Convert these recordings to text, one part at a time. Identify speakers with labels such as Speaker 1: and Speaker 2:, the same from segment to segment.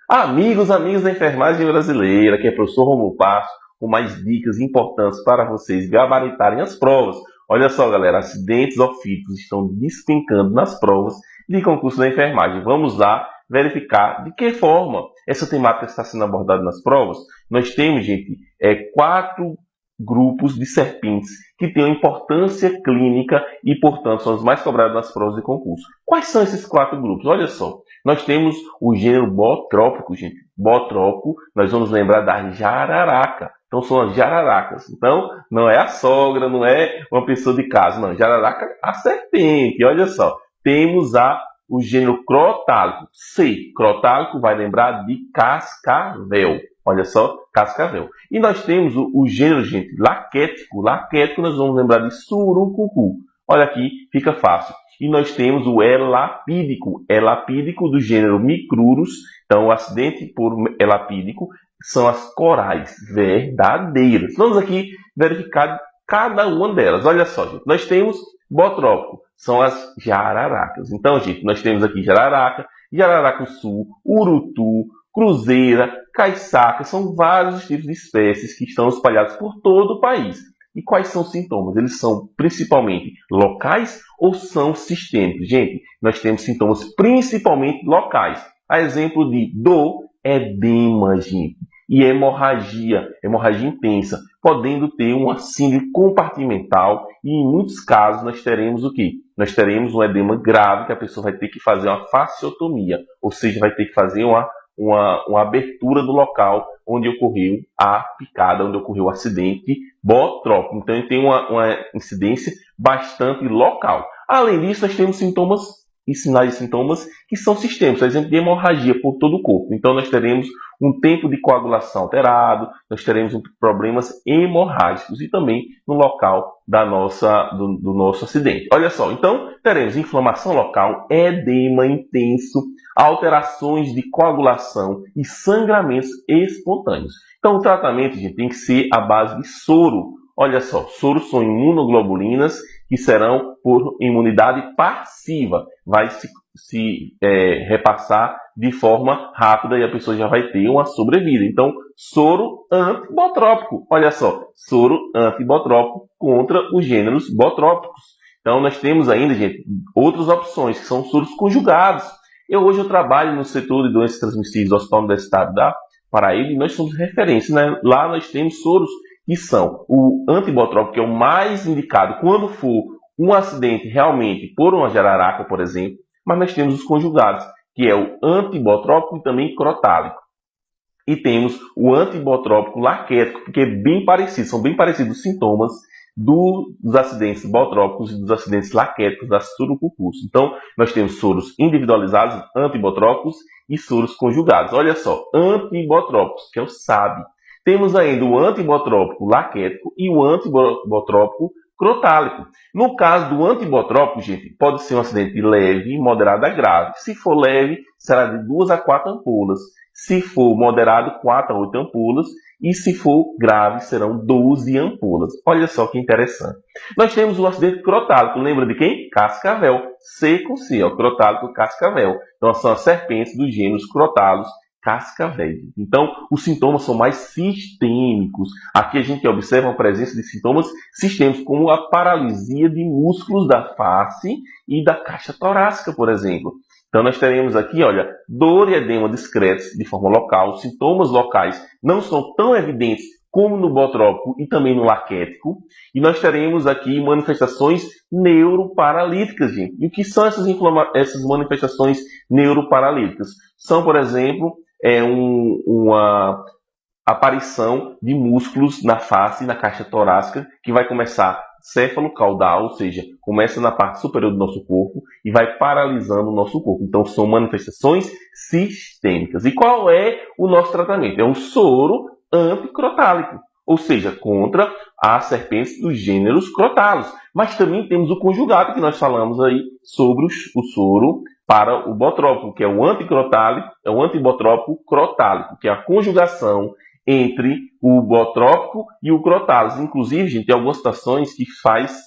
Speaker 1: Amigos da enfermagem brasileira, que é o professor Romulo Passo, com mais dicas importantes para vocês gabaritarem as provas. Olha só, galera, acidentes ofídicos estão despencando nas provas de concurso da enfermagem. Vamos lá verificar de que forma essa temática está sendo abordada nas provas. Nós temos, gente, quatro grupos de serpentes que têm uma importância clínica e, portanto, são os mais cobrados nas provas de concurso. Quais são esses quatro grupos? Olha só. Nós temos o gênero botrópico, gente. Botrópico, nós vamos lembrar da jararaca. Então, são as jararacas. Então, não é a sogra, não é uma pessoa de casa, não. Jararaca, a serpente. Olha só. Temos o gênero crotálico. C. Crotálico vai lembrar de cascavel. Olha só, cascavel. E nós temos o gênero, gente, laquético. Laquético, nós vamos lembrar de surucucu. Olha aqui, fica fácil. E nós temos o elapídico do gênero Micrurus. Então, o acidente por elapídico são as corais verdadeiras. Vamos aqui verificar cada uma delas. Olha só, gente. Nós temos botrópico, são as jararacas. Então, gente, nós temos aqui jararaca, jararaca-sul, urutu, cruzeira, caiçaca. São vários tipos de espécies que estão espalhados por todo o país. E quais são os sintomas? Eles são principalmente locais ou são sistêmicos? Gente, nós temos sintomas principalmente locais. A exemplo de dor, edema, gente, e hemorragia intensa, podendo ter uma síndrome compartimental e em muitos casos nós teremos o quê? Nós teremos um edema grave que a pessoa vai ter que fazer uma fasciotomia, ou seja, vai ter que fazer uma abertura do local onde ocorreu a picada, onde ocorreu o acidente botrópico. Então, ele tem uma incidência bastante local. Além disso, nós temos sintomas e sinais de sintomas que são sistêmicos, por exemplo, de hemorragia por todo o corpo. Então, nós teremos um tempo de coagulação alterado, nós teremos problemas hemorrágicos e também no local do nosso acidente. Olha só, então, teremos inflamação local, edema intenso, alterações de coagulação e sangramentos espontâneos. Então, o tratamento, gente, tem que ser à base de soro. Olha só, soros são imunoglobulinas que serão por imunidade passiva. Vai se repassar de forma rápida e a pessoa já vai ter uma sobrevida. Então, soro antibotrópico. Olha só, soro antibotrópico contra os gêneros botrópicos. Então, nós temos ainda, gente, outras opções, que são soros conjugados. Hoje eu trabalho no setor de doenças transmissíveis do Hospital Universitário da Paraíba e nós somos referência, né? Lá nós temos soros que são o antibotrópico, que é o mais indicado quando for um acidente realmente por uma jararaca, por exemplo, mas nós temos os conjugados, que é o antibotrópico e também crotálico. E temos o antibotrópico laquético, que é bem parecido, são bem parecidos os sintomas dos acidentes botrópicos e dos acidentes laquéticos da surucucus. Então, nós temos soros individualizados, antibotrópicos e soros conjugados. Olha só, antibotrópicos, que é o SAB. Temos ainda o antibotrópico laquético e o antibotrópico crotálico. No caso do antibotrópico, gente, pode ser um acidente leve, moderado a grave. Se for leve, será de 2 a 4 ampolas. Se for moderado, 4 a 8 ampolas. E se for grave, serão 12 ampolas. Olha só que interessante. Nós temos o acidente crotálico. Lembra de quem? Cascavel. C com C, ó, crotálico cascavel. Então, são as serpentes dos gêneros crotalos cascavéis. Então, os sintomas são mais sistêmicos. Aqui a gente observa a presença de sintomas sistêmicos, como a paralisia de músculos da face e da caixa torácica, por exemplo. Então, nós teremos aqui, olha, dor e edema discretos de forma local. Os sintomas locais não são tão evidentes como no botrópico e também no laquético. E nós teremos aqui manifestações neuroparalíticas, gente. E o que são essas manifestações neuroparalíticas? São, por exemplo, uma aparição de músculos na face e na caixa torácica, que vai começar céfalo-caudal, ou seja, começa na parte superior do nosso corpo e vai paralisando o nosso corpo. Então, são manifestações sistêmicas. E qual é o nosso tratamento? É um soro anticrotálico, ou seja, contra as serpentes dos gêneros crotalos. Mas também temos o conjugado, que nós falamos aí sobre o soro para o botrópico, que é o anticrotálico, é o antibotrópico crotálico, que é a conjugação entre o botrópico e o crotalis. Inclusive, gente, tem algumas situações que faz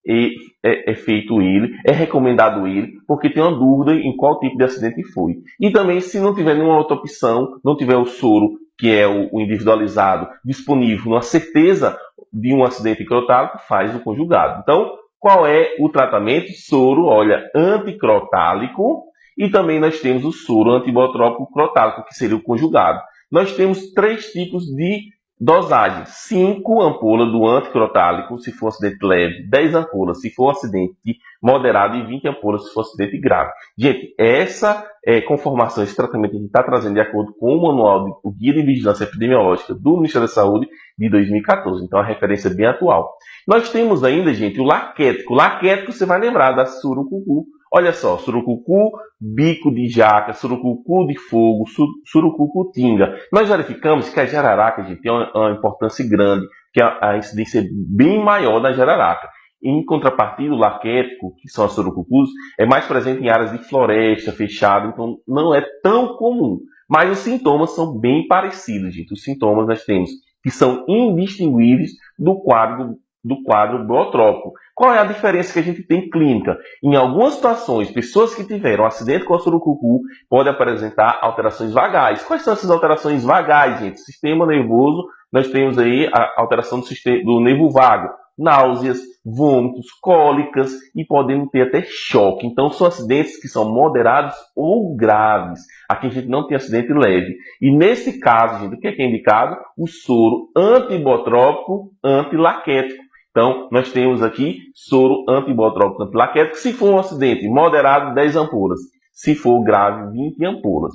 Speaker 1: é feito ele, é recomendado ele, porque tem uma dúvida em qual tipo de acidente foi. E também, se não tiver nenhuma outra opção, não tiver o soro, que é o individualizado, disponível, numa certeza de um acidente crotálico, faz o conjugado. Então, qual é o tratamento? Soro, olha, anticrotálico, e também nós temos o soro antibotrópico crotálico, que seria o conjugado. Nós temos 3 tipos de dosagem: 5 ampolas do anticrotálico, se for acidente leve, 10 ampolas se for acidente moderado e 20 ampolas se for acidente grave. Gente, essa conformação, esse tratamento a gente está trazendo de acordo com o manual, o Guia de Vigilância Epidemiológica do Ministério da Saúde de 2014. Então, a referência é bem atual. Nós temos ainda, gente, o laquético. Laquético, você vai lembrar da surucucu. Olha só, surucucu, bico de jaca, surucucu de fogo, surucucu-tinga. Nós verificamos que a jararaca, gente, tem uma importância grande, que a incidência é bem maior da jararaca. Em contrapartida, o laquético, que são as surucucus, é mais presente em áreas de floresta, fechada, então não é tão comum. Mas os sintomas são bem parecidos, gente. Os sintomas nós temos que são indistinguíveis do quadro bootrópico. Qual é a diferença que a gente tem clínica? Em algumas situações, pessoas que tiveram acidente com a surucucu podem apresentar alterações vagais. Quais são essas alterações vagais, gente? Sistema nervoso, nós temos aí a alteração do nervo vago, náuseas, vômitos, cólicas e podendo ter até choque. Então, são acidentes que são moderados ou graves. Aqui a gente não tem acidente leve. E nesse caso, gente, o que é indicado? O soro antibotrópico antilaquético. Então, nós temos aqui soro antibotrópico antilaquético. Se for um acidente moderado, 10 ampolas. Se for grave, 20 ampolas.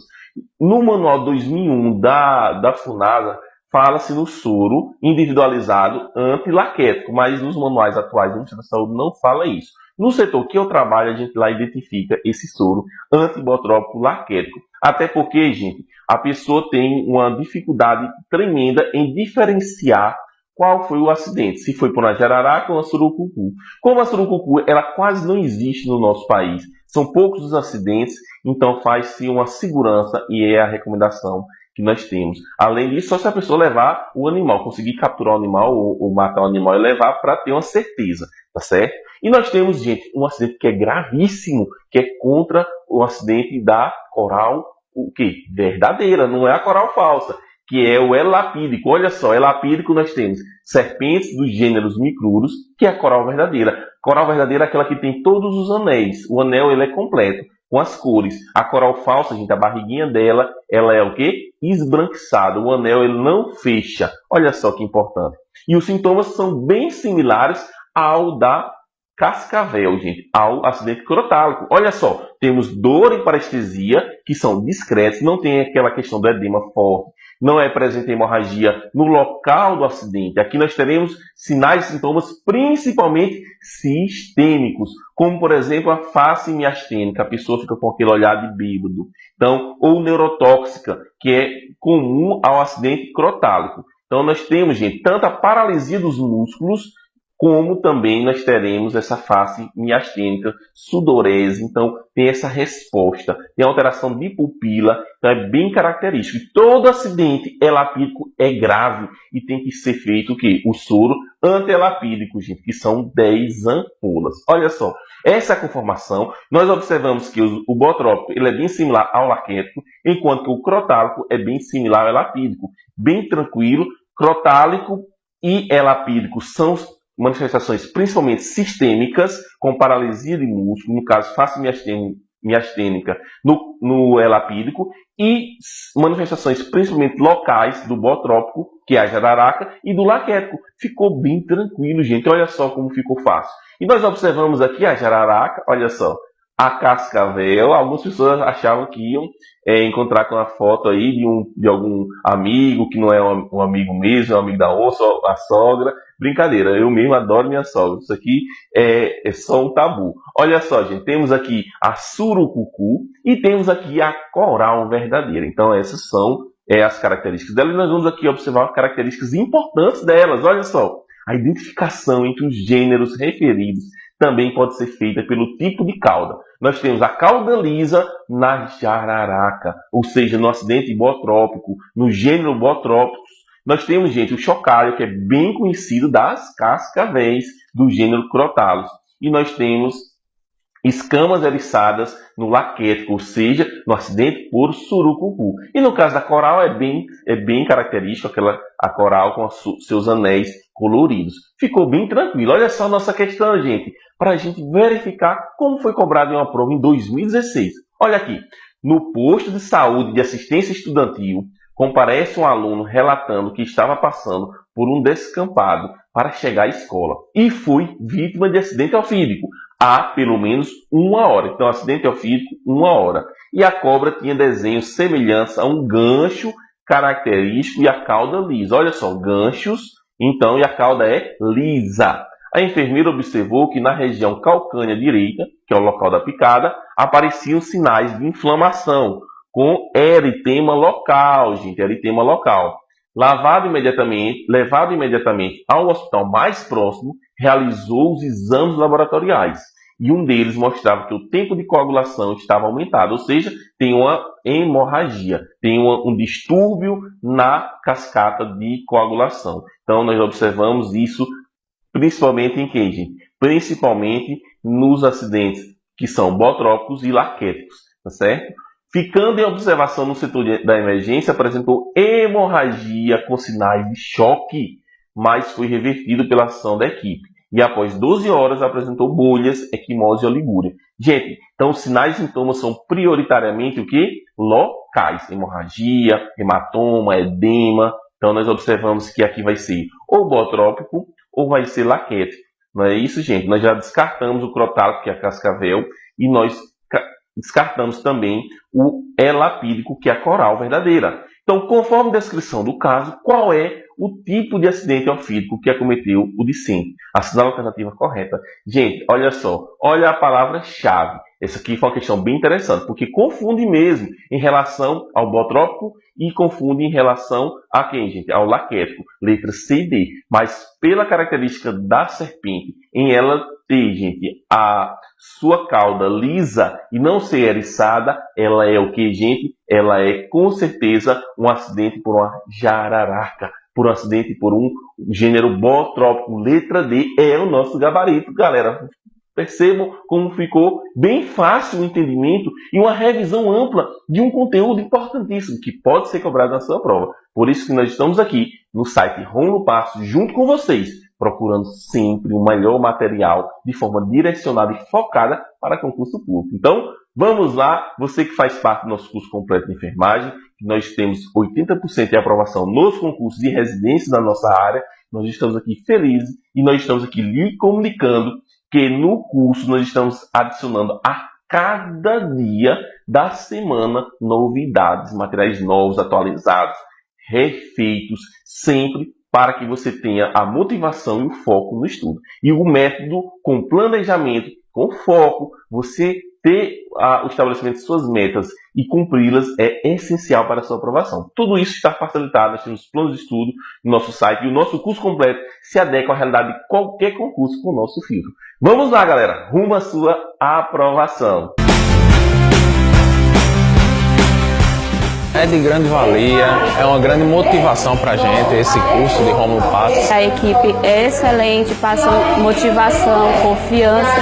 Speaker 1: No manual 2001 da FUNASA, fala-se no soro individualizado antilaquético, mas nos manuais atuais do Ministério da Saúde não fala isso. No setor que eu trabalho, a gente lá identifica esse soro antibotrópico laquético. Até porque, gente, a pessoa tem uma dificuldade tremenda em diferenciar qual foi o acidente, se foi por uma jararaca ou uma surucucu. Como a surucucu ela quase não existe no nosso país, são poucos os acidentes, então faz-se uma segurança e é a recomendação que nós temos. Além disso, só se a pessoa levar o animal, conseguir capturar o animal ou matar o animal e levar para ter uma certeza, tá certo? E nós temos, gente, um acidente que é gravíssimo, que é contra o acidente da coral, o quê? Verdadeira, não é a coral falsa, que é o elapídico. Olha só, elapídico nós temos serpentes dos gêneros micruros, que é a coral verdadeira. Coral verdadeira é aquela que tem todos os anéis. O anel ele é completo, com as cores. A coral falsa, gente, a barriguinha dela, ela é o quê? Esbranquiçada. O anel ele não fecha. Olha só que importante. E os sintomas são bem similares ao da cascavel, gente, ao acidente crotálico. Olha só, temos dor e parestesia, que são discretos, não tem aquela questão do edema forte, não é presente hemorragia no local do acidente. Aqui nós teremos sinais e sintomas principalmente sistêmicos, como, por exemplo, a face miastênica, a pessoa fica com aquele olhar de bêbado. Então, ou neurotóxica, que é comum ao acidente crotálico. Então, nós temos, gente, tanto a paralisia dos músculos, como também nós teremos essa face miastênica, sudorese, então tem essa resposta, tem alteração de pupila, então é bem característico. E todo acidente elapídico é grave e tem que ser feito o quê? O soro antielapídico, gente, que são 10 ampolas. Olha só, essa é a conformação. Nós observamos que o bootrópico ele é bem similar ao laquético, enquanto que o crotálico é bem similar ao elapídico. Bem tranquilo, crotálico e elapídico são manifestações principalmente sistêmicas, com paralisia de músculo, no caso face miastênica no elapídico, e manifestações principalmente locais do bootrópico, que é a jararaca, e do laquético. Ficou bem tranquilo, gente. Olha só como ficou fácil. E nós observamos aqui a jararaca, olha só, a cascavel. Algumas pessoas achavam que iam encontrar com a foto aí de algum amigo, que não é um amigo mesmo, é um amigo da onça, a sogra. Brincadeira, eu mesmo adoro minha sogra. Isso aqui é só um tabu. Olha só, gente, temos aqui a surucucu e temos aqui a coral verdadeira. Então, essas são as características dela. E nós vamos aqui observar características importantes delas. Olha só, a identificação entre os gêneros referidos também pode ser feita pelo tipo de cauda. Nós temos a cauda lisa na jararaca, ou seja, no acidente bootrópico, no gênero Bootropicus, Nós temos, gente, o chocalho, que é bem conhecido das cascavéis do gênero Crotalus. E nós temos escamas eriçadas no laquético, ou seja, no acidente por surucucu. E no caso da coral é bem característico a coral com seus anéis coloridos. Ficou bem tranquilo. Olha só a nossa questão, gente, para a gente verificar como foi cobrado em uma prova em 2016. Olha aqui, no posto de saúde de assistência estudantil, comparece um aluno relatando que estava passando por um descampado para chegar à escola e foi vítima de acidente ofídico há pelo menos 1 hora. Então, acidente ofídico, 1 hora. E a cobra tinha desenhos semelhantes a um gancho característico e a cauda lisa. Olha só, ganchos, então, e a cauda é lisa. A enfermeira observou que na região calcânea direita, que é o local da picada, apareciam sinais de inflamação, com eritema local, gente, eritema local. Levado imediatamente ao hospital mais próximo, realizou os exames laboratoriais. E um deles mostrava que o tempo de coagulação estava aumentado, ou seja, tem uma hemorragia, tem um distúrbio na cascata de coagulação. Então, nós observamos isso principalmente em quem, gente? Principalmente nos acidentes que são bootrópicos e laquéticos, tá certo? Ficando em observação no setor da emergência, apresentou hemorragia com sinais de choque, mas foi revertido pela ação da equipe. E após 12 horas apresentou bolhas, equimose e oligúria. Gente, então os sinais e sintomas são prioritariamente o quê? Locais. Hemorragia, hematoma, edema. Então nós observamos que aqui vai ser ou bootrópico ou vai ser laquético. Não é isso, gente? Nós já descartamos o crotálico, que é a cascavel, e nós descartamos também o elapídico, que é a coral verdadeira. Então, conforme a descrição do caso, qual é o tipo de acidente ofídico que acometeu o discente? Assinala a alternativa correta. Gente, olha só, olha a palavra-chave. Essa aqui foi uma questão bem interessante, porque confunde mesmo em relação ao bootrópico e confunde em relação a quem, gente? Ao laquético, letra C e D. Mas pela característica da serpente, em ela ter, gente, a sua cauda lisa e não ser eriçada, ela é o que, gente? Ela é, com certeza, um acidente por uma jararaca, por um acidente por um gênero bootrópico. Letra D é o nosso gabarito, galera. Percebam como ficou bem fácil o entendimento e uma revisão ampla de um conteúdo importantíssimo que pode ser cobrado na sua prova. Por isso que nós estamos aqui no site Rômulo Passos, junto com vocês, procurando sempre o melhor material de forma direcionada e focada para concurso público. Então, vamos lá, você que faz parte do nosso curso completo de enfermagem, nós temos 80% de aprovação nos concursos de residência da nossa área, nós estamos aqui felizes e nós estamos aqui lhe comunicando que no curso nós estamos adicionando a cada dia da semana novidades, materiais novos, atualizados, refeitos, sempre para que você tenha a motivação e o foco no estudo. E o método com planejamento, com foco, você ter o estabelecimento de suas metas e cumpri-las é essencial para a sua aprovação. Tudo isso está facilitado, nós temos planos de estudo no nosso site e o nosso curso completo se adequa à realidade de qualquer concurso com o nosso filtro. Vamos lá, galera, rumo à sua aprovação.
Speaker 2: É de grande valia, é uma grande motivação para a gente esse curso de Rômulo Passos.
Speaker 3: A equipe é excelente, passa motivação, confiança.